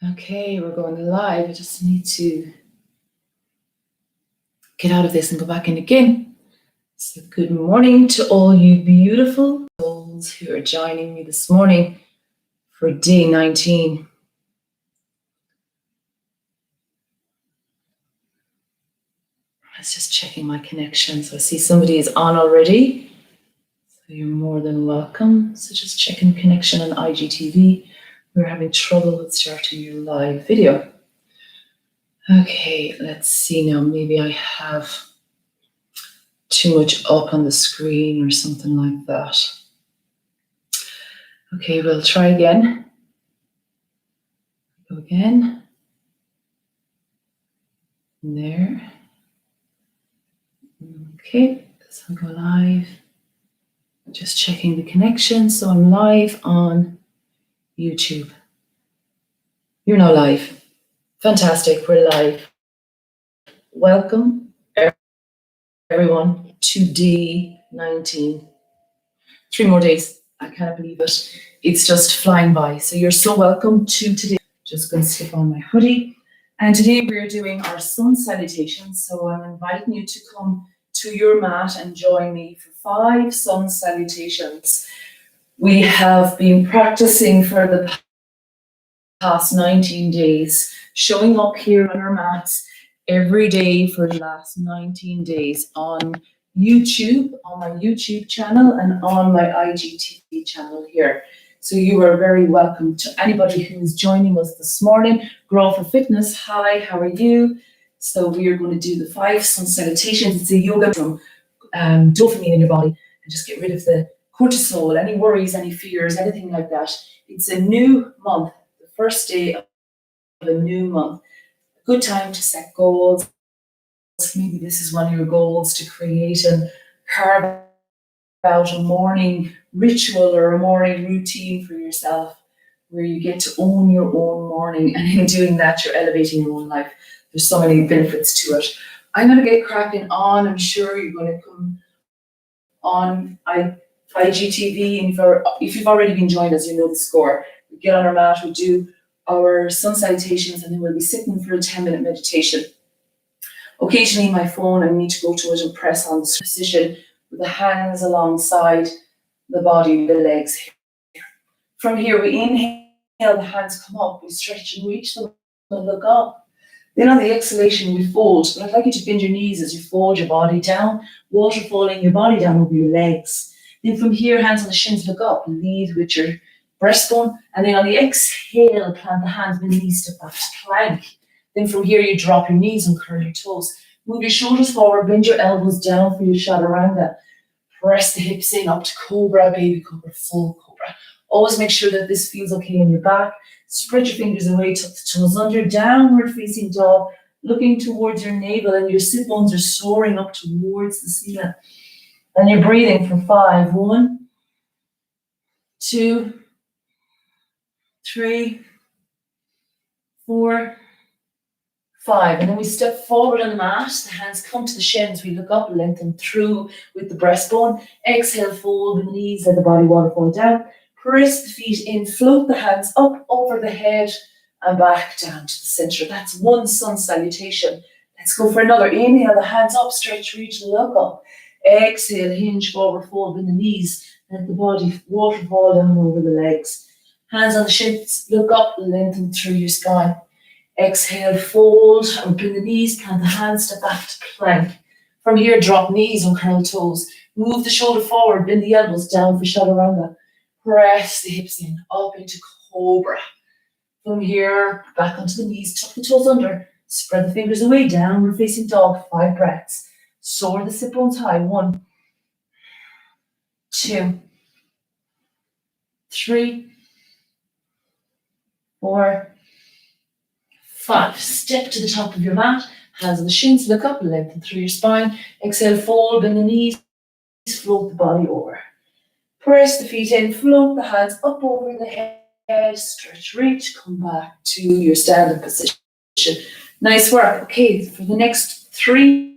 Okay, we're going live. I just need to get out of this and go back in again. So good morning to all you beautiful souls who are joining me this morning for day 19. I was just checking my connection. So I see somebody is on already. So you're more than welcome. So just checking connection on IGTV. We're having trouble with starting your live video. Okay, let's see now. Maybe I have too much up on the screen or something like that. Okay, we'll try again. Go again. There. Okay, so I'll go live. Just checking the connection. So I'm live on YouTube. You're now live. Fantastic, we're live. Welcome, everyone, to day 19. 3 more days. I can't believe it. It's just flying by. So you're so welcome to today. Just going to slip on my hoodie. And today we're doing our sun salutations. So I'm inviting you to come to your mat and join me for 5 sun salutations. We have been practicing for the past 19 days, showing up here on our mats every day for the last 19 days on YouTube, on my YouTube channel and on my IGTV channel here. So you are very welcome to anybody who is joining us this morning. Grow for Fitness, hi, how are you? So we are going to do the 5 sun salutations. It's a yoga from dopamine in your body and just get rid of the cortisol, any worries, any fears, anything like that. It's a new month, the first day of a new month. A good time to set goals. Maybe this is one of your goals, to create and carve out a morning ritual or a morning routine for yourself where you get to own your own morning, and in doing that you're elevating your own life. There's so many benefits to it. I'm going to get cracking on. I'm sure you're going to come on IGTV, and if you've already been joined us, you know the score. We get on our mat, we do our sun salutations, and then we'll be sitting for a 10-minute meditation. Occasionally my phone, I need to go to it and press on the position with the hands alongside the body, the legs here. From here, we inhale, the hands come up, we stretch and reach them and look up. Then on the exhalation, we fold. But I'd like you to bend your knees as you fold your body down, waterfalling your body down over your legs. Then from here, hands on the shins, look up, lead with your breastbone. And then on the exhale, plant the hands beneath, step back to plank. Then from here, you drop your knees and curl your toes. Move your shoulders forward, bend your elbows down for your chaturanga. Press the hips in up to cobra, baby cobra, full cobra. Always make sure that this feels okay in your back. Spread your fingers away, tuck the toes under, downward facing dog, looking towards your navel, and your sit bones are soaring up towards the ceiling. And you're breathing for 5. 1, 2, 3, 4, 5. And then we step forward on the mat. The hands come to the shins. We look up, lengthen through with the breastbone. Exhale, fold in the knees, let the body waterfall down. Press the feet in, float the hands up over the head and back down to the center. That's 1 sun salutation. Let's go for another. Inhale, the hands up, stretch, reach, look up. Exhale, hinge forward, fold in the knees. Let the body waterfall down over the legs. Hands on the shins, look up, lengthen through your spine. Exhale, fold, and bring the knees, plant the hands, step back to plank. From here, drop knees and curl toes. Move the shoulder forward, bend the elbows down for chaturanga. Press the hips in, up into cobra. From here, back onto the knees, tuck the toes under, spread the fingers away, downward facing dog, 5 breaths. Soar the sit bones high. 1, 2, 3, 4, 5. Step to the top of your mat, hands on the shins, look up, lengthen through your spine. Exhale, fold, bend the knees, float the body over. Press the feet in, float the hands up over the head, stretch, reach, come back to your standing position. Nice work. Okay, for the next 3,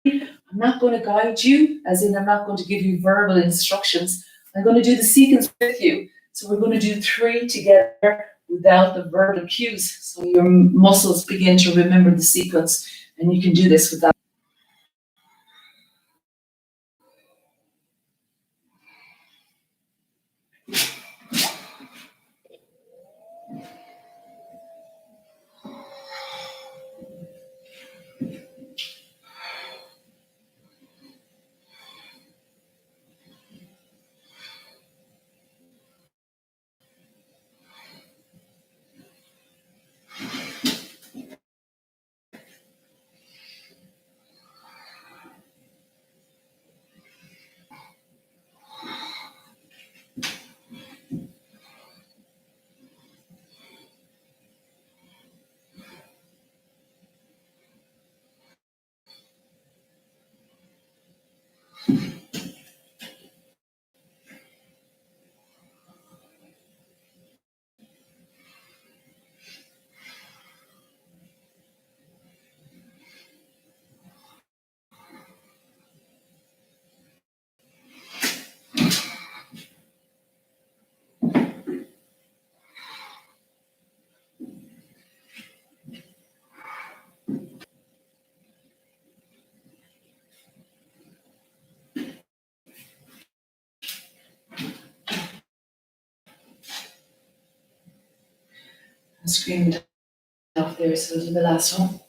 I'm not going to guide you, as in I'm not going to give you verbal instructions. I'm going to do the sequence with you. So we're going to do 3 together. without the verbal cues. So your muscles begin to remember the sequence, and you can do this without. Scream it off there, so we'll do the last one.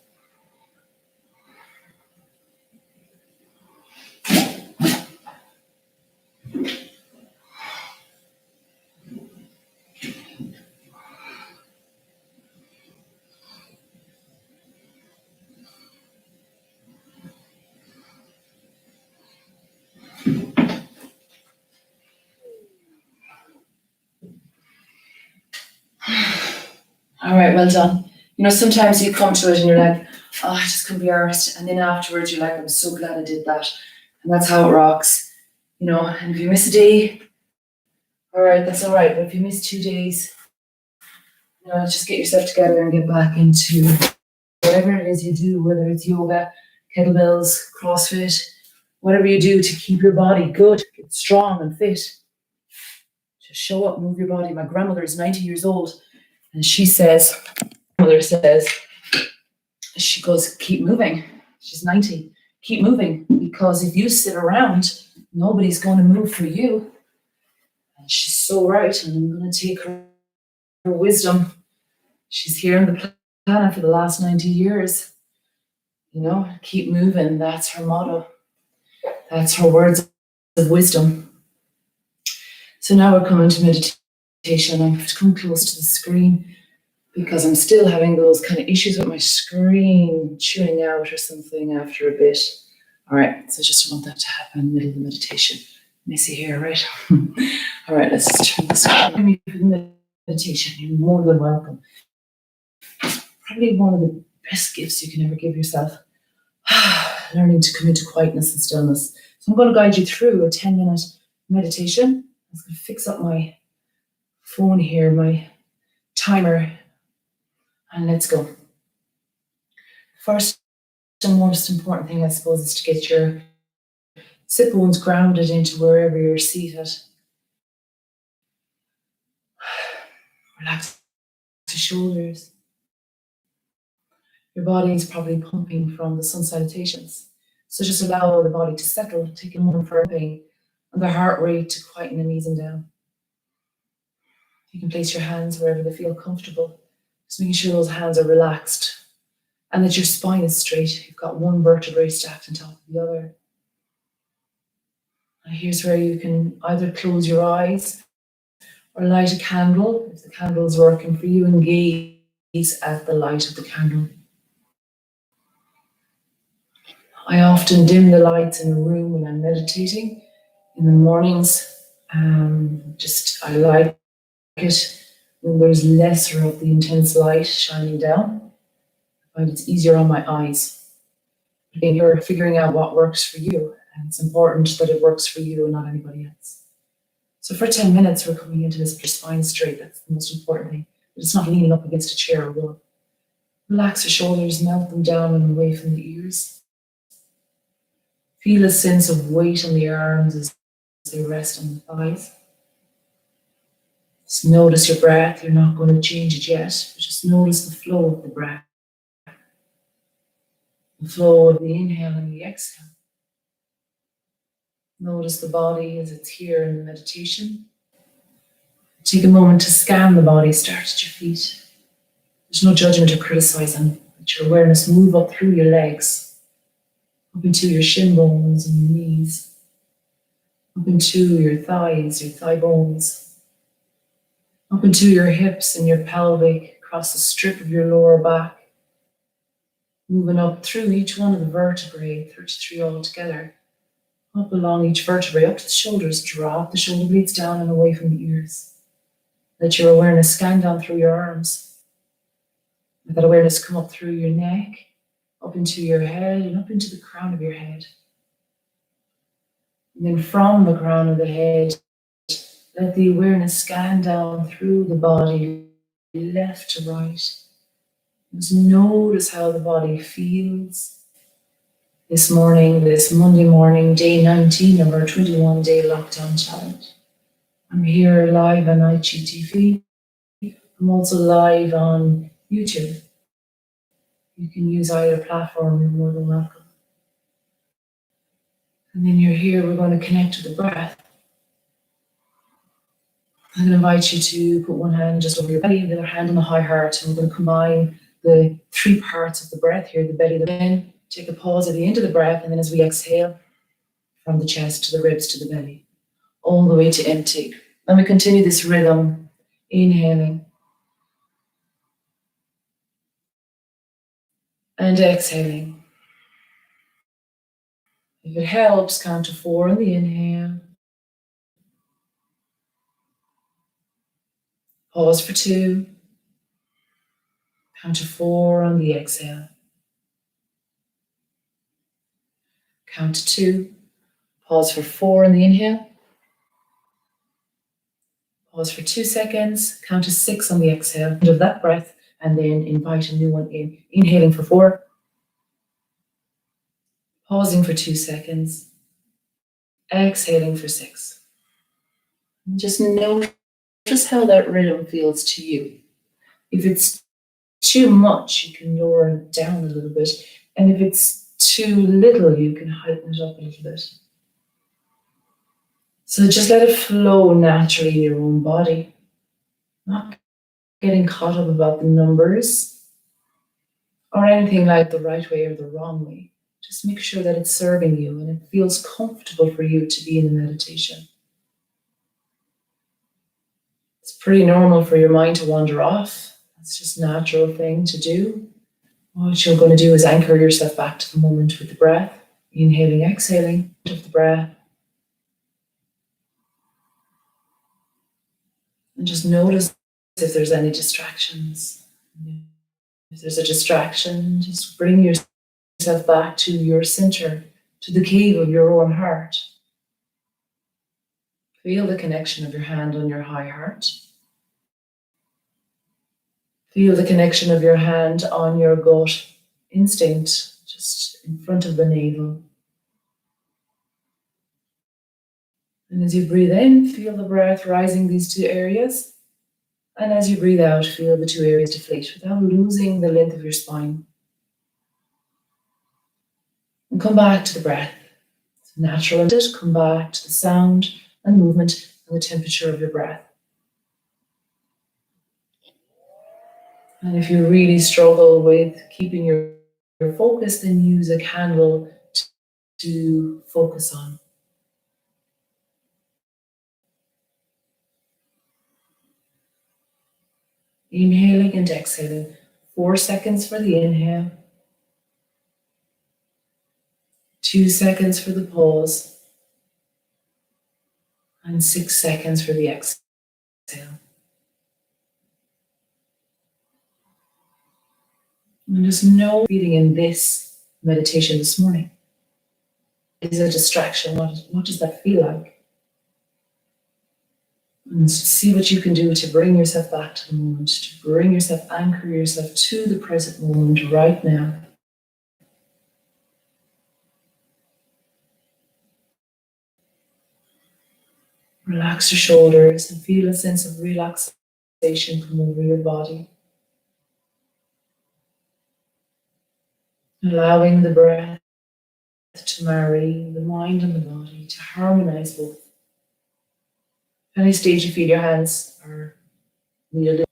All right, well done. You know, sometimes you come to it and you're like, oh, I just couldn't be arsed. And then afterwards you're like, I'm so glad I did that. And that's how it rocks. You know, and if you miss a day, all right, that's all right. But if you miss 2 days, you know, just get yourself together and get back into whatever it is you do, whether it's yoga, kettlebells, CrossFit, whatever you do to keep your body good, get strong and fit. Just show up, move your body. My grandmother is 90 years old, and she says, she goes, keep moving. She's 90. Keep moving, because if you sit around, nobody's going to move for you. And she's so right, and I'm going to take her wisdom. She's here on the planet for the last 90 years. You know, keep moving. That's her motto. That's her words of wisdom. So now we're coming to meditation. I'm going to come close to the screen because I'm still having those kind of issues with my screen tuning out or something after a bit. All right, so just want that to happen in the middle of the meditation. Messy here, right? All right, let's just turn this on. Meditation, you're more than welcome. Probably one of the best gifts you can ever give yourself. Learning to come into quietness and stillness. So I'm going to guide you through a 10-minute meditation. I'm just going to fix up my phone here, my timer, and let's go. First and most important thing, I suppose, is to get your sit bones grounded into wherever you're seated. Relax the shoulders. Your body is probably pumping from the sun salutations. So just allow the body to settle, take a moment for pumping, and the heart rate to quieten and easing down. You can place your hands wherever they feel comfortable, just making sure those hands are relaxed and that your spine is straight. You've got one vertebrae stacked on top of the other. And here's where you can either close your eyes or light a candle. If the candle is working for you, and gaze at the light of the candle. I often dim the lights in a room when I'm meditating in the mornings. I like it when there's lesser of the intense light shining down. I find it's easier on my eyes. Again, you're figuring out what works for you, and it's important that it works for you and not anybody else. So for 10 minutes, we're coming into this with your spine straight. That's the most important thing. It's not leaning up against a chair or wall. Relax your shoulders, melt them down and away from the ears. Feel a sense of weight on the arms as they rest on the thighs. Just notice your breath. You're not going to change it yet, but just notice the flow of the breath, the flow of the inhale and the exhale. Notice the body as it's here in the meditation. Take a moment to scan the body. Start at your feet. There's no judgment or criticizing. Let your awareness move up through your legs, up into your shin bones and your knees, up into your thighs, your thigh bones, up into your hips and your pelvic, across the strip of your lower back, moving up through each one of the vertebrae, 33 altogether, up along each vertebrae, up to the shoulders. Drop the shoulder blades down and away from the ears. Let your awareness scan down through your arms. Let that awareness come up through your neck, up into your head, and up into the crown of your head. And then from the crown of the head, let the awareness scan down through the body, left to right. Just notice how the body feels. This morning, this Monday morning, day 19 of our 21-day lockdown challenge. I'm here live on IGTV. I'm also live on YouTube. You can use either platform, you're more than welcome. And then you're here, we're going to connect to the breath. I'm going to invite you to put one hand just over your belly, the other hand on the high heart, and we're going to combine the three parts of the breath here, the belly, the chin. Take a pause at the end of the breath, and then as we exhale, from the chest to the ribs to the belly, all the way to empty. And we continue this rhythm, inhaling and exhaling. If it helps, count to 4 on the inhale. Pause for 2. Count to 4 on the exhale. Count to 2. Pause for 4 on the inhale. Pause for 2 seconds. Count to 6 on the exhale. End of that breath, and then invite a new one in. Inhaling for 4. Pausing for 2 seconds. Exhaling for 6. And just notice how that rhythm feels to you. If it's too much, you can lower it down a little bit. And if it's too little, you can heighten it up a little bit. So just let it flow naturally in your own body. Not getting caught up about the numbers or anything like the right way or the wrong way. Just make sure that it's serving you and it feels comfortable for you to be in the meditation. It's pretty normal for your mind to wander off. It's just a natural thing to do. What you're going to do is anchor yourself back to the moment with the breath. Inhaling, exhaling of the breath. And just notice if there's any distractions. If there's a distraction, just bring yourself back to your center, to the cave of your own heart. Feel the connection of your hand on your high heart. Feel the connection of your hand on your gut instinct, just in front of the navel. And as you breathe in, feel the breath rising these two areas. And as you breathe out, feel the two areas deflate without losing the length of your spine. And come back to the breath. It's natural and just come back to the sound and movement and the temperature of your breath. And if you really struggle with keeping your focus, then use a candle to focus on. Inhaling and exhaling. 4 seconds for the inhale. 2 seconds for the pause. And 6 seconds for the exhale. And just know feeling in this meditation this morning is a distraction. What does that feel like? And see what you can do to bring yourself back to the moment, to bring yourself, anchor yourself to the present moment right now. Relax your shoulders and feel a sense of relaxation come over your body. Allowing the breath to marry the mind and the body, to harmonize both. At any stage you feel your hands are needed,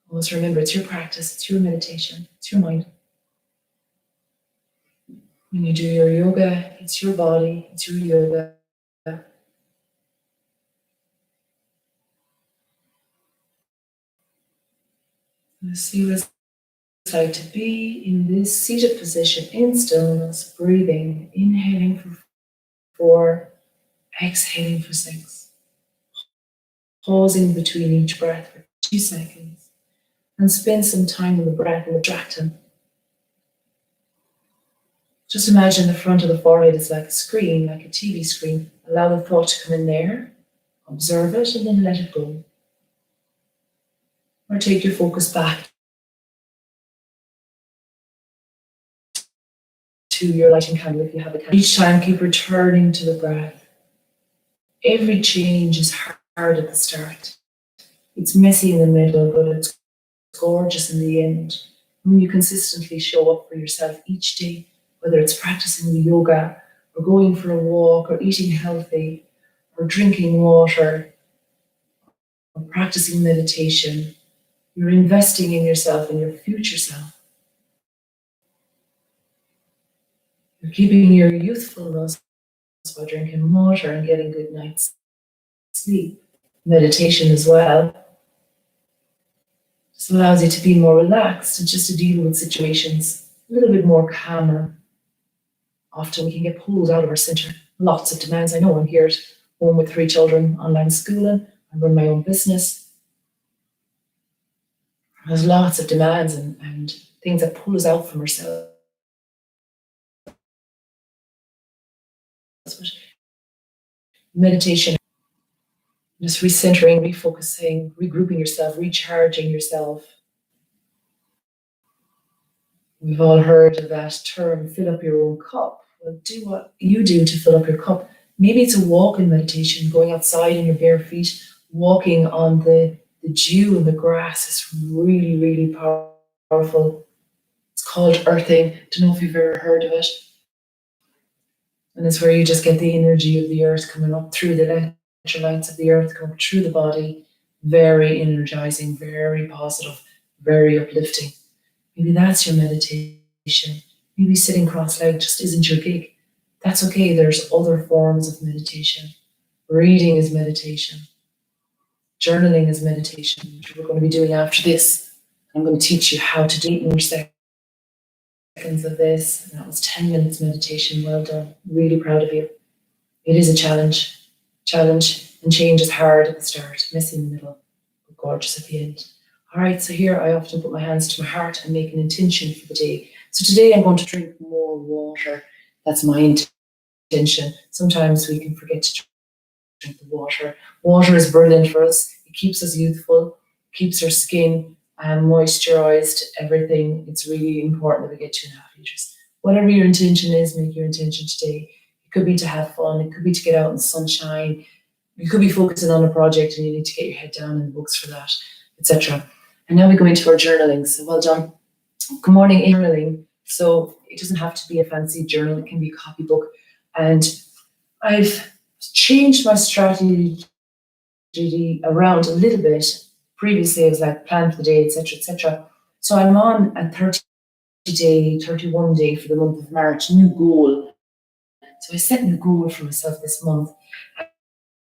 always remember it's your practice, it's your meditation, it's your mind. When you do your yoga, it's your body, it's your yoga. Let's see what it's like to be in this seated position in stillness, breathing, inhaling for 4, exhaling for 6, pausing between each breath for 2 seconds, and spend some time with the breath and distract him. Just imagine the front of the forehead is like a screen, like a TV screen. Allow the thought to come in there, observe it, and then let it go. Or take your focus back to your lighting candle if you have a candle. Each time, keep returning to the breath. Every change is hard at the start. It's messy in the middle, but it's gorgeous in the end. When you consistently show up for yourself each day, whether it's practicing the yoga, or going for a walk, or eating healthy, or drinking water, or practicing meditation, you're investing in yourself and your future self. You're keeping your youthfulness by drinking water and getting good night's sleep. Meditation as well just allows you to be more relaxed and just to deal with situations a little bit more calmer. Often we can get pulled out of our center. Lots of demands. I know I'm here at home with 3 children, online schooling. I run my own business. There's lots of demands and things that pull us out from ourselves. But meditation, just recentering, refocusing, regrouping yourself, recharging yourself. We've all heard of that term, fill up your own cup. Well, do what you do to fill up your cup. Maybe it's a walk in meditation, going outside in your bare feet, walking on the dew and the grass is really, really powerful. It's called earthing. Don't know if you've ever heard of it. And it's where you just get the energy of the earth coming up through the electrolytes of the earth, coming through the body. Very energizing, very positive, very uplifting. Maybe that's your meditation. Maybe sitting cross-legged just isn't your gig. That's okay. There's other forms of meditation. Reading is meditation. Journaling is meditation, which we're going to be doing after this. I'm going to teach you how to do 8 more seconds of this. And that was 10 minutes meditation. Well done. Really proud of you. It is a challenge. And change is hard at the start, messy in the middle, but gorgeous at the end. All right, so here I often put my hands to my heart and make an intention for the day. So today I'm going to drink more water. That's my intention. Sometimes we can forget to drink the water. Water is brilliant for us. It keeps us youthful, keeps our skin moisturized, everything. It's really important that we get 2.5 liters. Whatever your intention is, make your intention today. It could be to have fun. It could be to get out in the sunshine. You could be focusing on a project and you need to get your head down in the books for that, etc. And now we go into our journaling. So well done. Good morning, journaling. So it doesn't have to be a fancy journal. It can be a copybook. And I've changed my strategy around a little bit. Previously, it was like plan for the day, etc., etc. So I'm on a 30-day, 31-day for the month of March, new goal. So I set a new goal for myself this month,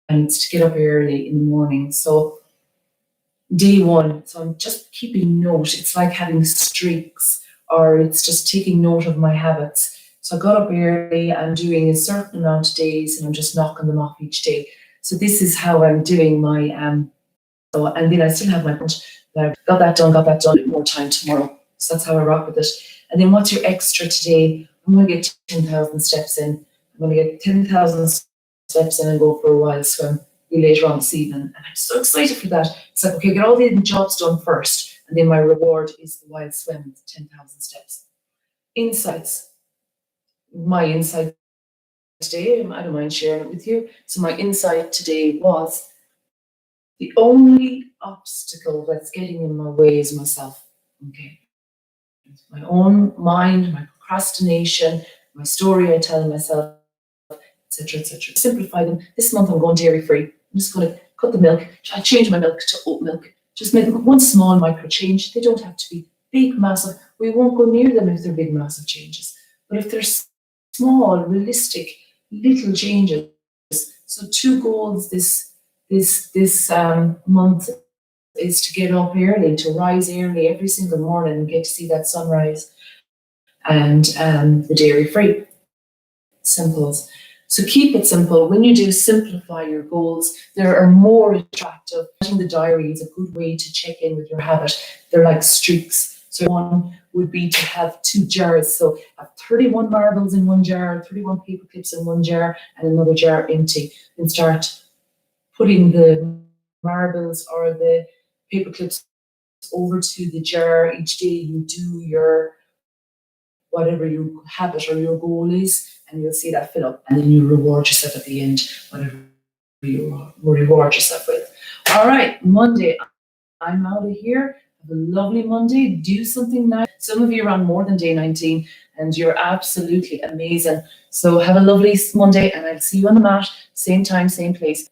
and it's to get up early in the morning. So day 1, so I'm just keeping note. It's like having streaks, or it's just taking note of my habits. So I got up early, I'm doing a certain amount of days, and I'm just knocking them off each day. So this is how I'm doing my, and then I still have my punch. I've got that done, more time tomorrow. So that's how I rock with it. And then what's your extra today? I'm going to get 10,000 steps in. I'm going to get 10,000 steps in and go for a wild swim later on this evening. And I'm so excited for that. It's like, okay, get all the jobs done first. And then my reward is the wild swim, 10,000 steps. Insights. My insight today, I don't mind sharing it with you. So my insight today was The only obstacle that's getting in my way is myself. Okay. It's my own mind, my procrastination, my story I tell myself, etc., etc. Simplify them. This month I'm going dairy free. I'm just going to cut the milk. I change my milk to oat milk. Just make one small micro change. They don't have to be big, massive. We won't go near them if they're big, massive changes. But if they're small, realistic, little changes. So 2 goals this month is to get up early, to rise early every single morning and get to see that sunrise, and the dairy free. Simples. So keep it simple. When you do simplify your goals, they are more attractive. Writing the diary is a good way to check in with your habit. They're like streaks. So one would be to have 2 jars. So have 31 marbles in one jar, 31 paper clips in one jar, and another jar empty. And start putting the marbles or the paper clips over to the jar each day. You do your whatever your habit or your goal is, and you'll see that fill up, and then you reward yourself at the end, whatever you reward yourself with. All right, Monday, I'm out of here. Have a lovely Monday. Do something nice. Some of you are on more than day 19, and you're absolutely amazing. So have a lovely Monday, and I'll see you on the mat, same time, same place.